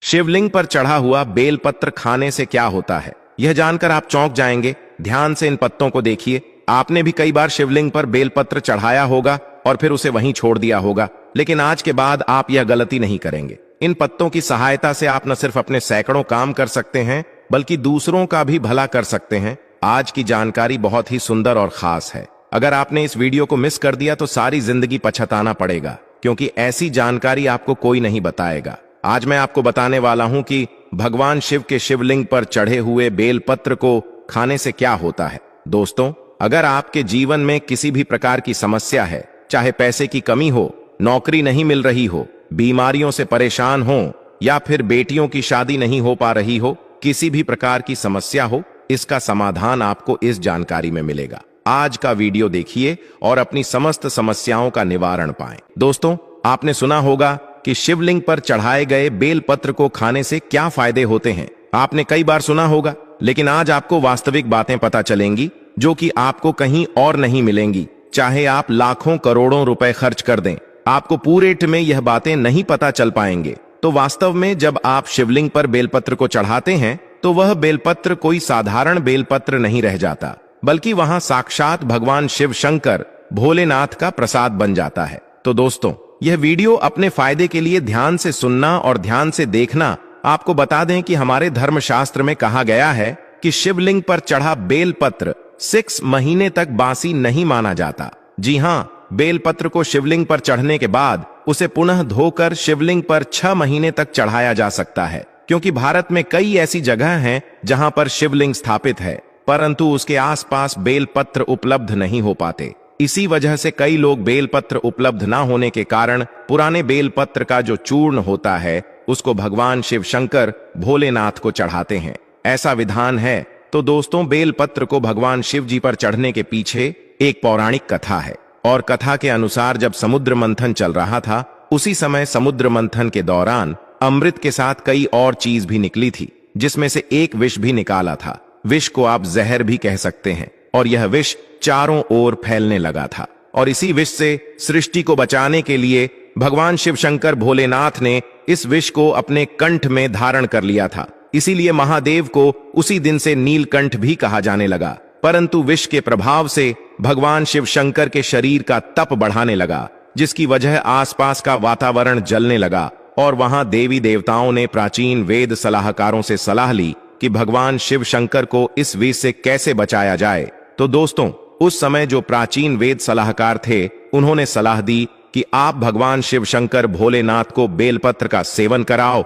शिवलिंग पर चढ़ा हुआ बेलपत्र खाने से क्या होता है, यह जानकर आप चौंक जाएंगे। ध्यान से इन पत्तों को देखिए। आपने भी कई बार शिवलिंग पर बेलपत्र चढ़ाया होगा और फिर उसे वहीं छोड़ दिया होगा, लेकिन आज के बाद आप यह गलती नहीं करेंगे। इन पत्तों की सहायता से आप न सिर्फ अपने सैकड़ों काम कर सकते हैं, बल्कि दूसरों का भी भला कर सकते हैं। आज की जानकारी बहुत ही सुंदर और खास है। अगर आपने इस वीडियो को मिस कर दिया तो सारी जिंदगी पछताना पड़ेगा, क्योंकि ऐसी जानकारी आपको कोई नहीं बताएगा। आज मैं आपको बताने वाला हूं कि भगवान शिव के शिवलिंग पर चढ़े हुए बेलपत्र को खाने से क्या होता है। दोस्तों, अगर आपके जीवन में किसी भी प्रकार की समस्या है, चाहे पैसे की कमी हो, नौकरी नहीं मिल रही हो, बीमारियों से परेशान हो, या फिर बेटियों की शादी नहीं हो पा रही हो, किसी भी प्रकार की समस्या हो, इसका समाधान आपको इस जानकारी में मिलेगा। आज का वीडियो देखिए और अपनी समस्त समस्याओं का निवारण पाएं। दोस्तों, आपने सुना होगा कि शिवलिंग पर चढ़ाए गए बेलपत्र को खाने से क्या फायदे होते हैं। आपने कई बार सुना होगा, लेकिन आज आपको वास्तविक बातें पता चलेंगी जो कि आपको कहीं और नहीं मिलेंगी। चाहे आप लाखों करोड़ों रुपए खर्च कर दें, आपको पूरे में यह बातें नहीं पता चल पाएंगे। तो वास्तव में जब आप शिवलिंग पर बेलपत्र को चढ़ाते हैं तो वह बेलपत्र कोई साधारण बेलपत्र नहीं रह जाता, बल्कि वहां साक्षात भगवान शिव शंकर भोलेनाथ का प्रसाद बन जाता है। तो दोस्तों, यह वीडियो अपने फायदे के लिए ध्यान से सुनना और ध्यान से देखना। आपको बता दें कि हमारे धर्मशास्त्र में कहा गया है कि शिवलिंग पर चढ़ा बेलपत्र 6 महीने तक बासी नहीं माना जाता। जी हां, बेलपत्र को शिवलिंग पर चढ़ने के बाद उसे पुनः धोकर शिवलिंग पर 6 महीने तक चढ़ाया जा सकता है, क्योंकि भारत में कई ऐसी जगह हैं जहां पर शिवलिंग स्थापित है, परंतु उसके आसपास बेलपत्र उपलब्ध नहीं हो पाते। इसी वजह से कई लोग बेलपत्र उपलब्ध ना होने के कारण पुराने बेलपत्र का जो चूर्ण होता है उसको भगवान शिव शंकर भोलेनाथ को चढ़ाते हैं। ऐसा विधान है। तो दोस्तों, बेलपत्र को भगवान शिव जी पर चढ़ने के पीछे एक पौराणिक कथा है, और कथा के अनुसार जब समुद्र मंथन चल रहा था, उसी समय समुद्र मंथन के दौरान अमृत के साथ कई और चीज भी निकली थी, जिसमें से एक विष भी निकाला था। विष को आप जहर भी कह सकते हैं, और यह विष चारों ओर फैलने लगा था। और इसी विष से सृष्टि को बचाने के लिए भगवान शिव शंकर भोलेनाथ ने इस विष को अपने कंठ में धारण कर लिया था। इसीलिए महादेव को उसी दिन से नीलकंठ भी कहा जाने लगा। परंतु विष के प्रभाव से भगवान शिव शंकर के शरीर का तप बढ़ाने लगा, जिसकी वजह आसपास का वातावरण जलने लगा, और वहां देवी देवताओं ने प्राचीन वेद सलाहकारों से सलाह ली कि भगवान शिव शंकर को इस विष से कैसे बचाया जाए। तो दोस्तों, उस समय जो प्राचीन वेद सलाहकार थे, उन्होंने सलाह दी कि आप भगवान शिव शंकर भोलेनाथ को बेलपत्र का सेवन कराओ